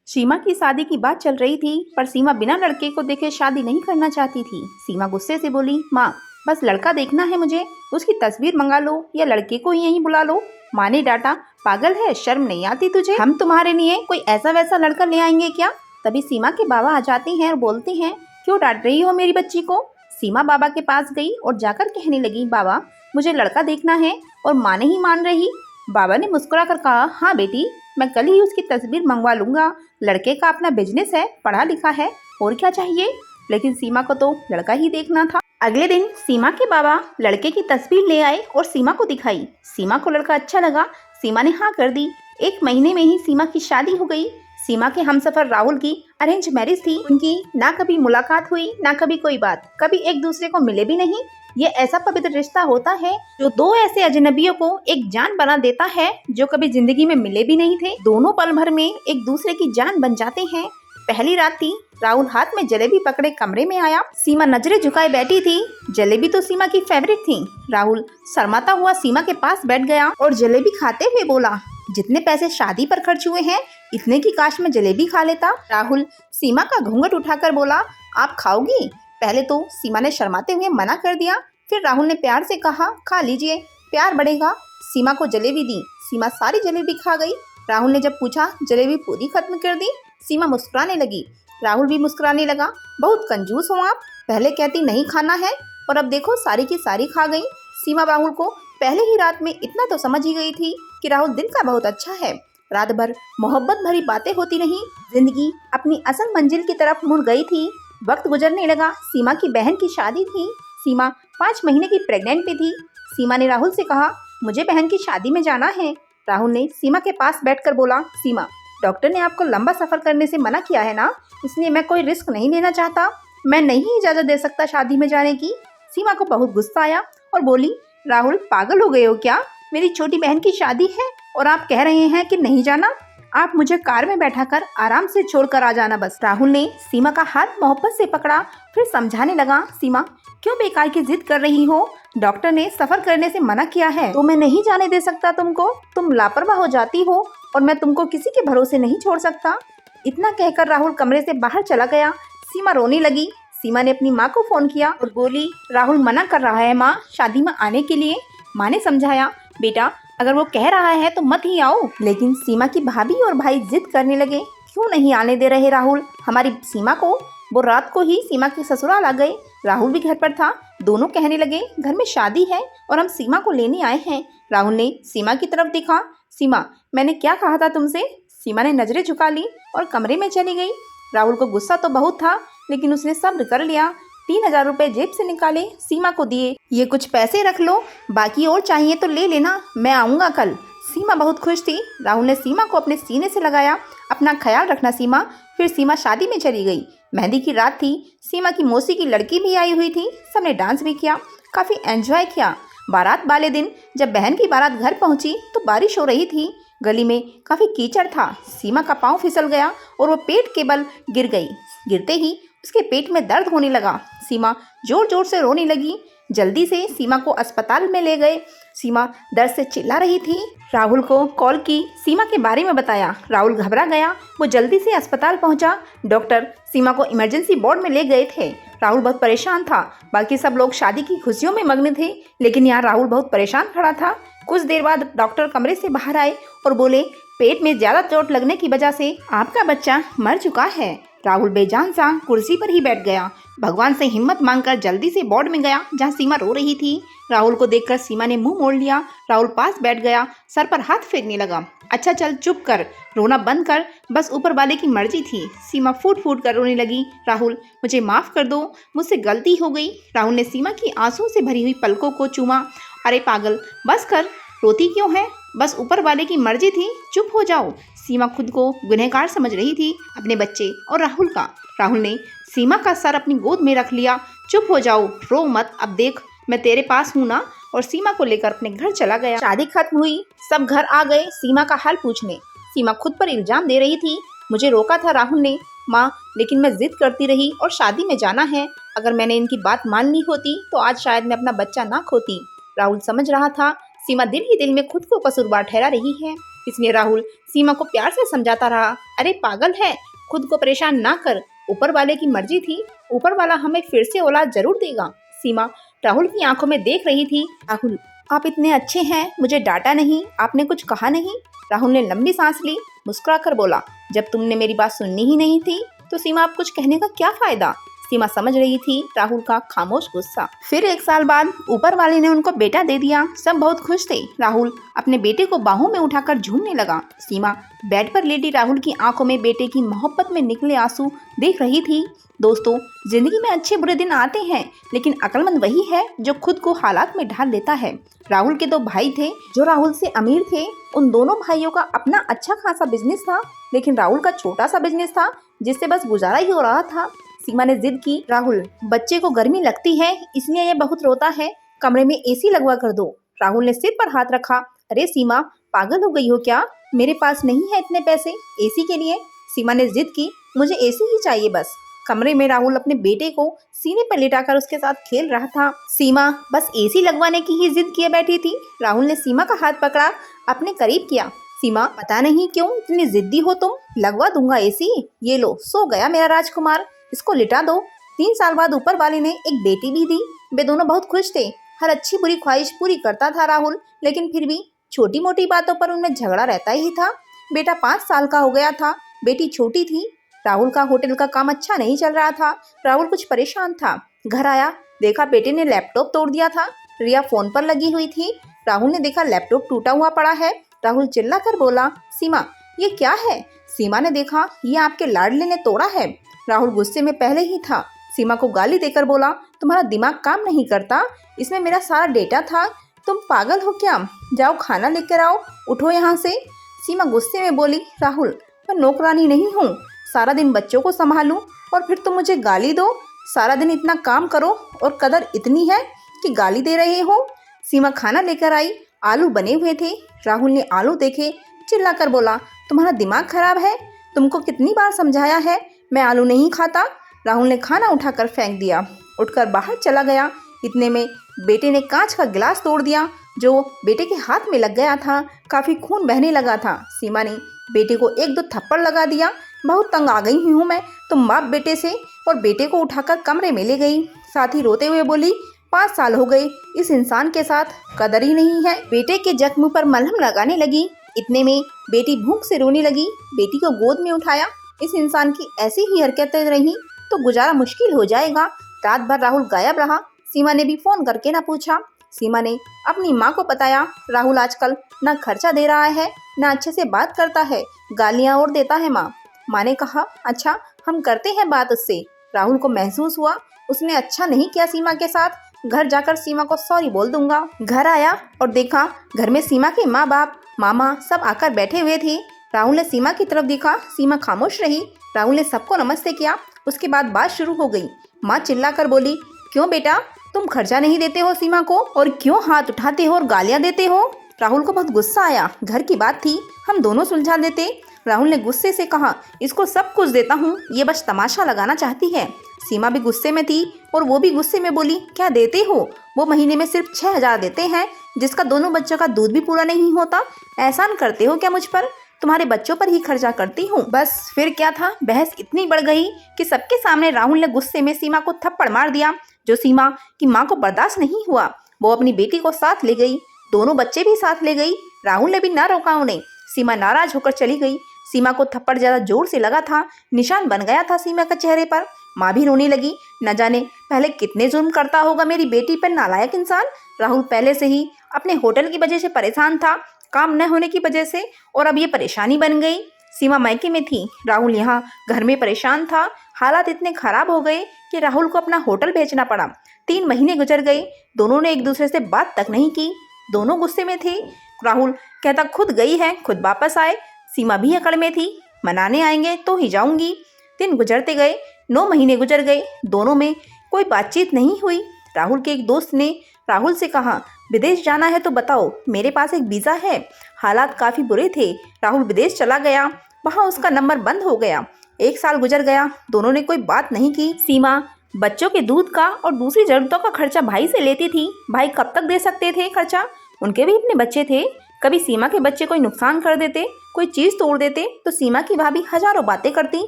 सीमा की शादी की बात चल रही थी, पर सीमा बिना लड़के को देखे शादी नहीं करना चाहती थी। सीमा गुस्से से बोली, माँ बस लड़का देखना है मुझे, उसकी तस्वीर मंगा लो या लड़के को यहीं बुला लो। माँ ने डांटा, पागल है, शर्म नहीं आती तुझे? हम तुम्हारे लिए कोई ऐसा वैसा लड़का ले आएंगे क्या? तभी सीमा के बाबा आ जाते हैं और बोलते हैं, क्यों डांट रही हो मेरी बच्ची को? सीमा बाबा के पास गई और जाकर कहने लगी, बाबा मुझे लड़का देखना है। और माँ नहीं मान रही। बाबा ने मुस्कुरा कर कहा, हाँ बेटी, मैं कल ही उसकी तस्वीर मंगवा लूंगा। लड़के का अपना बिजनेस है, पढ़ा लिखा है, और क्या चाहिए? लेकिन सीमा को तो लड़का ही देखना था। अगले दिन सीमा के बाबा लड़के की तस्वीर ले आए और सीमा को दिखाई। सीमा को लड़का अच्छा लगा, सीमा ने हाँ कर दी। 1 महीने में ही सीमा की शादी हो गई। सीमा के हमसफर राहुल की अरेंज मैरिज थी। उनकी ना कभी मुलाकात हुई, ना कभी कोई बात, कभी एक दूसरे को मिले भी नहीं। ये ऐसा पवित्र रिश्ता होता है जो 2 ऐसे अजनबियों को एक जान बना देता है, जो कभी जिंदगी में मिले भी नहीं थे। दोनों पल भर में एक दूसरे की जान बन जाते हैं। पहली रात थी, राहुल हाथ में जलेबी पकड़े कमरे में आया। सीमा नजरें झुकाए बैठी थी। जलेबी तो सीमा की फेवरेट थी। राहुल शर्माता हुआ सीमा के पास बैठ गया और जलेबी खाते हुए बोला, जितने पैसे शादी पर खर्च हुए हैं, इतने की काश में जलेबी खा लेता। राहुल सीमा का घूंघट उठाकर बोला, आप खाओगी? पहले तो सीमा ने शर्माते हुए मना कर दिया, फिर राहुल ने प्यार से कहा, खा लीजिए, प्यार बढ़ेगा। सीमा को जलेबी दी। सीमा सारी जलेबी खा गई। राहुल ने जब पूछा, जलेबी पूरी खत्म कर दी? सीमा मुस्कुराने लगी। राहुल भी मुस्कुराने लगा। बहुत कंजूस हो आप, पहले कहती नहीं खाना है और अब देखो सारी की सारी खा गई। सीमा राहुल को पहले ही रात में इतना तो समझ ही गई थी कि राहुल दिल का बहुत अच्छा है। रात भर मोहब्बत भरी बातें होती रहीं। जिंदगी अपनी असल मंजिल की तरफ मुड़ गई थी। वक्त गुजरने लगा। सीमा की बहन की शादी थी। सीमा 5 महीने की प्रेग्नेंट भी थी। सीमा ने राहुल से कहा, मुझे बहन की शादी में जाना है। राहुल ने सीमा के पास बैठकर बोला, सीमा डॉक्टर ने आपको लंबा सफर करने से मना किया है ना, इसलिए मैं कोई रिस्क नहीं लेना चाहता। मैं नहीं इजाजत दे सकता शादी में जाने की। सीमा को बहुत गुस्सा आया और बोली, राहुल पागल हो गए हो क्या? मेरी छोटी बहन की शादी है और आप कह रहे हैं कि नहीं जाना? आप मुझे कार में बैठाकर आराम से छोड़कर आ जाना बस। राहुल ने सीमा का हाथ मोहब्बत से पकड़ा, फिर समझाने लगा, सीमा क्यों बेकार की जिद कर रही हो? डॉक्टर ने सफर करने से मना किया है तो मैं नहीं जाने दे सकता तुमको। तुम लापरवाह हो जाती हो और मैं तुमको किसी के भरोसे नहीं छोड़ सकता। इतना कहकर राहुल कमरे से बाहर चला गया। सीमा रोने लगी। सीमा ने अपनी माँ को फोन किया और बोली, राहुल मना कर रहा है माँ शादी में आने के लिए। माँ ने समझाया, बेटा अगर वो कह रहा है तो मत ही आओ। लेकिन सीमा की भाभी और भाई जिद करने लगे, क्यों नहीं आने दे रहे राहुल हमारी सीमा को? वो रात को ही सीमा के ससुराल आ गए। राहुल भी घर पर था। दोनों कहने लगे, घर में शादी है और हम सीमा को लेने आए हैं। राहुल ने सीमा की तरफ देखा। सीमा मैंने क्या कहा था तुमसे? सीमा ने नजरें झुका ली और कमरे में चली गई। राहुल को गुस्सा तो बहुत था, लेकिन उसने सब्र कर लिया। 3000 रुपए जेब से निकाले, सीमा को दिए। ये कुछ पैसे रख लो, बाकी और चाहिए तो ले लेना, मैं आऊँगा कल। सीमा बहुत खुश थी। राहुल ने सीमा को अपने सीने से लगाया, अपना ख्याल रखना सीमा। फिर सीमा शादी में चली गई। मेहंदी की रात थी। सीमा की मौसी की लड़की भी आई हुई थी। सबने डांस भी किया, काफ़ी एंजॉय किया। बारात वाले दिन जब बहन की बारात घर पहुंची तो बारिश हो रही थी। गली में काफ़ी कीचड़ था। सीमा का पाँव फिसल गया और वो पेट के बल गिर गई। गिरते ही उसके पेट में दर्द होने लगा। सीमा जोर जोर से रोने लगी। जल्दी से सीमा को अस्पताल में ले गए। सीमा दर्द से चिल्ला रही थी। राहुल को कॉल की, सीमा के बारे में बताया। राहुल घबरा गया। वो जल्दी से अस्पताल पहुंचा। डॉक्टर सीमा को इमरजेंसी वार्ड में ले गए थे। राहुल बहुत परेशान था। बाकी सब लोग शादी की खुशियों में मग्न थे, लेकिन यहाँ राहुल बहुत परेशान खड़ा था। कुछ देर बाद डॉक्टर कमरे से बाहर आए और बोले, पेट में ज़्यादा चोट लगने की वजह से आपका बच्चा मर चुका है। राहुल बेजान सा कुर्सी पर ही बैठ गया। भगवान से हिम्मत मांगकर जल्दी से वार्ड में गया जहाँ सीमा रो रही थी। राहुल को देखकर सीमा ने मुंह मोड़ लिया। राहुल पास बैठ गया, सर पर हाथ फेरने लगा। अच्छा चल चुप कर, रोना बंद कर, बस ऊपर वाले की मर्जी थी। सीमा फूट फूट कर रोने लगी। राहुल मुझे माफ़ कर दो, मुझसे गलती हो गई। राहुल ने सीमा की आंसुओं से भरी हुई पलकों को चूमा। अरे पागल बस कर, रोती क्यों है? बस ऊपर वाले की मर्जी थी, चुप हो जाओ। सीमा खुद को गुनहगार समझ रही थी, अपने बच्चे और राहुल का। राहुल ने सीमा का सर अपनी गोद में रख लिया। चुप हो जाओ, रो मत, अब देख मैं तेरे पास हूँ ना। और सीमा को लेकर अपने घर चला गया। शादी खत्म हुई, सब घर आ गए सीमा का हाल पूछने। सीमा खुद पर इल्जाम दे रही थी, मुझे रोका था राहुल ने माँ, लेकिन मैं जिद करती रही और शादी में जाना है। अगर मैंने इनकी बात मान ली होती तो आज शायद मैं अपना बच्चा ना खोती। राहुल समझ रहा था सीमा दिल ही दिल में खुद को कसूरवार ठहरा रही है। इसलिए राहुल सीमा को प्यार से समझाता रहा, अरे पागल है, खुद को परेशान ना कर, ऊपर वाले की मर्जी थी, ऊपर वाला हमें फिर से औलाद जरूर देगा। सीमा राहुल की आंखों में देख रही थी। राहुल, आप इतने अच्छे हैं, मुझे डांटा नहीं, आपने कुछ कहा नहीं। राहुल ने लंबी सांस ली, मुस्कुराकर बोला, जब तुमने मेरी बात सुननी ही नहीं थी तो सीमा आप कुछ कहने का क्या फायदा। सीमा समझ रही थी राहुल का खामोश गुस्सा। फिर 1 साल बाद ऊपर वाले ने उनको बेटा दे दिया। सब बहुत खुश थे। राहुल अपने बेटे को बाहों में उठाकर झूमने लगा। सीमा बेड पर लेटी राहुल की आंखों में बेटे की मोहब्बत में निकले आंसू देख रही थी। दोस्तों, जिंदगी में अच्छे बुरे दिन आते हैं, लेकिन अक्लमंद वही है जो खुद को हालात में ढाल लेता है। राहुल के 2 भाई थे जो राहुल से अमीर थे। उन दोनों भाइयों का अपना अच्छा खासा बिजनेस था, लेकिन राहुल का छोटा सा बिजनेस था जिससे बस गुजारा ही हो रहा था। सीमा ने जिद की, राहुल, बच्चे को गर्मी लगती है इसलिए ये बहुत रोता है, कमरे में एसी लगवा कर दो। राहुल ने सिर पर हाथ रखा, अरे सीमा, पागल हो गई हो क्या, मेरे पास नहीं है इतने पैसे एसी के लिए। सीमा ने जिद की, मुझे एसी ही चाहिए बस। कमरे में राहुल अपने बेटे को सीने पर लेटाकर उसके साथ खेल रहा था। सीमा बस एसी लगवाने की ही जिद किए बैठी थी। राहुल ने सीमा का हाथ पकड़ा, अपने करीब किया। सीमा, पता नहीं क्यों इतनी जिद्दी हो तुम, लगवा दूंगा एसी, ये लो, सो गया मेरा राजकुमार, इसको लिटा दो। 3 साल बाद ऊपर वाले ने एक बेटी भी दी। वे दोनों बहुत खुश थे। हर अच्छी बुरी ख्वाहिश पूरी करता था राहुल, लेकिन फिर भी छोटी मोटी बातों पर उनमें झगड़ा रहता ही था। बेटा 5 साल का हो गया था, बेटी छोटी थी। राहुल का होटल का काम अच्छा नहीं चल रहा था। राहुल कुछ परेशान था। घर आया, देखा बेटे ने लैपटॉप तोड़ दिया था। रिया फोन पर लगी हुई थी। राहुल ने देखा लैपटॉप टूटा हुआ पड़ा है। राहुल चिल्लाकर बोला, सीमा, ये क्या है। सीमा ने देखा, ये आपके लाडले ने तोड़ा है। राहुल गुस्से में पहले ही था। सीमा को गाली देकर बोला, तुम्हारा दिमाग काम नहीं करता, इसमें मेरा सारा डेटा था, तुम पागल हो क्या, जाओ खाना लेकर आओ, उठो यहाँ से। सीमा गुस्से में बोली, राहुल, मैं नौकरानी नहीं हूँ, सारा दिन बच्चों को संभालूं और फिर तुम मुझे गाली दो। सारा दिन इतना काम करो और कदर इतनी है कि गाली दे रहे हो। सीमा खाना लेकर आई, आलू बने हुए थे। राहुल ने आलू देखे, चिल्लाकर बोला, तुम्हारा दिमाग खराब है, तुमको कितनी बार समझाया है, मैं आलू नहीं खाता। राहुल ने खाना उठाकर फेंक दिया, उठकर बाहर चला गया। इतने में बेटे ने कांच का गिलास तोड़ दिया जो बेटे के हाथ में लग गया था। काफ़ी खून बहने लगा था। सीमा ने बेटे को 1-2 थप्पड़ लगा दिया। बहुत तंग आ गई हूँ मैं तुम बाप बेटे से, और बेटे को उठाकर कमरे में ले गई। साथ ही रोते हुए बोली, 5 साल हो गए, इस इंसान के साथ कदर ही नहीं है। बेटे के जख्म पर मलहम लगाने लगी। इतने में बेटी भूख से रोने लगी। बेटी को गोद में उठाया। इस इंसान की ऐसी ही हरकतें रही तो गुजारा मुश्किल हो जाएगा। रात भर राहुल गायब रहा। सीमा ने भी फोन करके ना पूछा। सीमा ने अपनी माँ को बताया, राहुल आजकल ना खर्चा दे रहा है, ना अच्छे से बात करता है, गालियाँ और देता है। माँ ने कहा, अच्छा, हम करते हैं बात उससे। राहुल को महसूस हुआ उसने अच्छा नहीं किया सीमा के साथ। घर जाकर सीमा को सॉरी बोल दूंगा। घर आया और देखा घर में सीमा के माँ बाप, मामा सब आकर बैठे हुए थे। राहुल ने सीमा की तरफ देखा, सीमा खामोश रही। राहुल ने सबको नमस्ते किया। उसके बाद बात शुरू हो गई। माँ चिल्लाकर बोली, क्यों बेटा, तुम खर्चा नहीं देते हो सीमा को, और क्यों हाथ उठाते हो और गालियाँ देते हो। राहुल को बहुत गुस्सा आया। घर की बात थी, हम दोनों सुलझा देते। राहुल ने गुस्से से कहा, इसको सब कुछ देता हूँ, ये बस तमाशा लगाना चाहती है। सीमा भी गुस्से में थी और वो भी गुस्से में बोली, क्या देते हो, वो महीने में सिर्फ 6,000 देते हैं, जिसका दोनों बच्चों का दूध भी पूरा नहीं होता। एहसान करते हो क्या मुझ पर, तुम्हारे बच्चों पर ही खर्चा करती हूँ। बस फिर क्या था, बहस इतनी बढ़ गई कि सबके सामने राहुल ने गुस्से में सीमा को थप्पड़ मार दिया, जो सीमा की माँ को बर्दाश्त नहीं हुआ। वो अपनी बेटी को साथ ले गई, दोनों बच्चे भी साथ ले गई। राहुल ने भी ना रोका उन्हें। सीमा नाराज होकर चली गई। सीमा को थप्पड़ ज़्यादा जोर से लगा था, निशान बन गया था सीमा के चेहरे पर। माँ भी रोने लगी। न जाने पहले कितने जुल्म करता होगा मेरी बेटी पर, नालायक इंसान। राहुल पहले से ही अपने होटल की वजह से परेशान था, काम न होने की वजह से, और अब ये परेशानी बन गई। सीमा मायके में थी, राहुल यहाँ घर में परेशान था। हालात इतने खराब हो गए कि राहुल को अपना होटल बेचना पड़ा। 3 महीने गुजर गए, दोनों ने एक दूसरे से बात तक नहीं की। दोनों गुस्से में थे। राहुल कहता खुद गई है, खुद वापस आए। सीमा भी अकड़ में थी, मनाने आएंगे तो ही जाऊंगी। दिन गुजरते गए, 9 महीने गुजर गए, दोनों में कोई बातचीत नहीं हुई। राहुल के एक दोस्त ने राहुल से कहा, विदेश जाना है तो बताओ, मेरे पास एक वीज़ा है। हालात काफ़ी बुरे थे। राहुल विदेश चला गया, वहाँ उसका नंबर बंद हो गया। 1 साल गुजर गया, दोनों ने कोई बात नहीं की। सीमा बच्चों के दूध का और दूसरी ज़रूरतों का खर्चा भाई से लेती थी। भाई कब तक दे सकते थे खर्चा, उनके भी अपने बच्चे थे। कभी सीमा के बच्चे कोई नुकसान कर देते, कोई चीज़ तोड़ देते तो सीमा की भाभी हजारों बातें करती,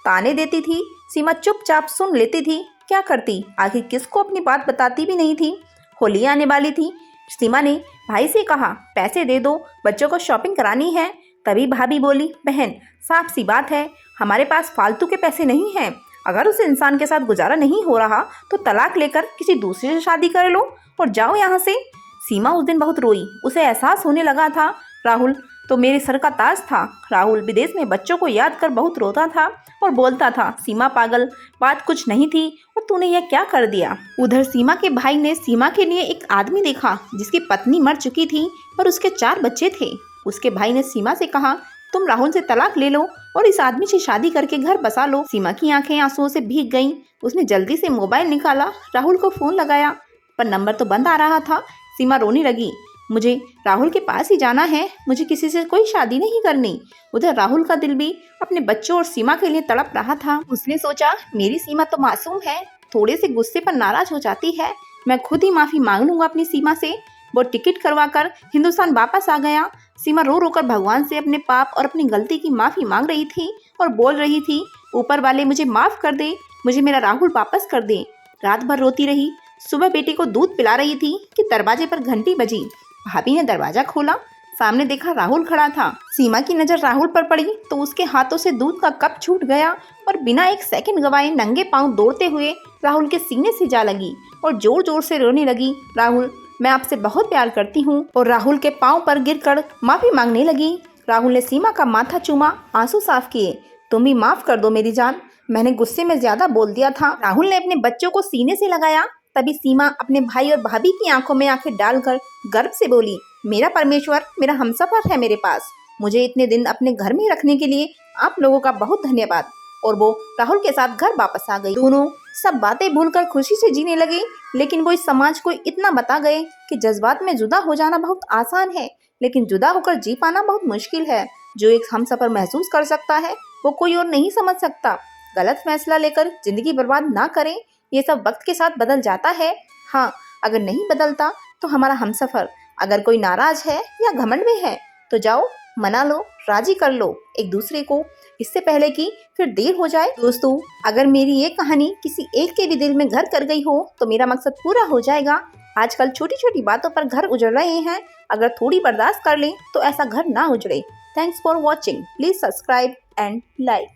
ताने देती थी। सीमा चुपचाप सुन लेती थी। क्या करती, आखिर किसको अपनी बात बताती भी नहीं थी। होली आने वाली थी। सीमा ने भाई से कहा, पैसे दे दो, बच्चों को शॉपिंग करानी है। तभी भाभी बोली, बहन साफ सी बात है, हमारे पास फालतू के पैसे नहीं हैं। अगर उस इंसान के साथ गुजारा नहीं हो रहा तो तलाक लेकर किसी दूसरे से शादी कर लो और जाओ यहाँ से। सीमा उस दिन बहुत रोई। उसे एहसास होने लगा था, राहुल तो मेरे सर का ताज था। राहुल विदेश में बच्चों को याद कर बहुत रोता था और बोलता था, सीमा पागल, बात कुछ नहीं थी और तूने यह क्या कर दिया। उधर सीमा के भाई ने सीमा के लिए एक आदमी देखा जिसकी पत्नी मर चुकी थी और उसके 4 बच्चे थे। उसके भाई ने सीमा से कहा, तुम राहुल से तलाक ले लो और इस आदमी से शादी करके घर बसा लो। सीमा की आंखें आंसुओं से भीग गईं। उसने जल्दी से मोबाइल निकाला, राहुल को फोन लगाया, पर नंबर तो बंद आ रहा था। सीमा रोने लगी, मुझे राहुल के पास ही जाना है, मुझे किसी से कोई शादी नहीं करनी। उधर राहुल का दिल भी अपने बच्चों और सीमा के लिए तड़प रहा था। उसने सोचा, मेरी सीमा तो मासूम है, थोड़े से गुस्से पर नाराज हो जाती है, मैं खुद ही माफी मांग लूंगा अपनी सीमा से। वो टिकट करवाकर हिंदुस्तान वापस आ गया। सीमा रो रो कर भगवान से अपने पाप और अपनी गलती की माफी मांग रही थी और बोल रही थी, ऊपर वाले मुझे माफ कर दे, मुझे मेरा राहुल वापस कर दे। रात भर रोती रही। सुबह बेटी को दूध पिला रही थी कि दरवाजे पर घंटी बजी। भाभी ने दरवाजा खोला, सामने देखा राहुल खड़ा था। सीमा की नजर राहुल पर पड़ी तो उसके हाथों से दूध का कप छूट गया और बिना एक सेकंड गवाए नंगे पांव दौड़ते हुए राहुल के सीने से जा लगी और जोर जोर से रोने लगी, राहुल मैं आपसे बहुत प्यार करती हूँ। और राहुल के पाँव पर गिरकर माफी मांगने लगी। राहुल ने सीमा का माथा चूमा, आंसू साफ किए, तुम भी माफ कर दो मेरी जान, मैंने गुस्से में ज्यादा बोल दिया था। राहुल ने अपने बच्चों को सीने से लगाया। तभी सीमा अपने भाई और भाभी की आंखों में आंखें डालकर गर्व से बोली, मेरा परमेश्वर, मेरा हमसफर है मेरे पास, मुझे इतने दिन अपने घर में रखने के लिए आप लोगों का बहुत धन्यवाद। और वो राहुल के साथ घर वापस आ गई। दोनों सब बातें भूलकर खुशी से जीने लगे। लेकिन वो इस समाज को इतना बता गए कि जज्बात में जुदा हो जाना बहुत आसान है, लेकिन जुदा होकर जी पाना बहुत मुश्किल है। जो एक हमसफर महसूस कर सकता है वो कोई और नहीं समझ सकता। गलत फैसला लेकर जिंदगी बर्बाद ना करें, ये सब वक्त के साथ बदल जाता है। हाँ, अगर नहीं बदलता तो हमारा हमसफर, अगर कोई नाराज है या घमंड में है तो जाओ मना लो, राजी कर लो एक दूसरे को, इससे पहले कि फिर देर हो जाए। दोस्तों, अगर मेरी ये कहानी किसी एक के भी दिल में घर कर गई हो तो मेरा मकसद पूरा हो जाएगा। आजकल छोटी छोटी बातों पर घर उजड़ रहे हैं, अगर थोड़ी बर्दाश्त कर लें तो ऐसा घर ना उजड़े। Thanks for watching, please subscribe and like.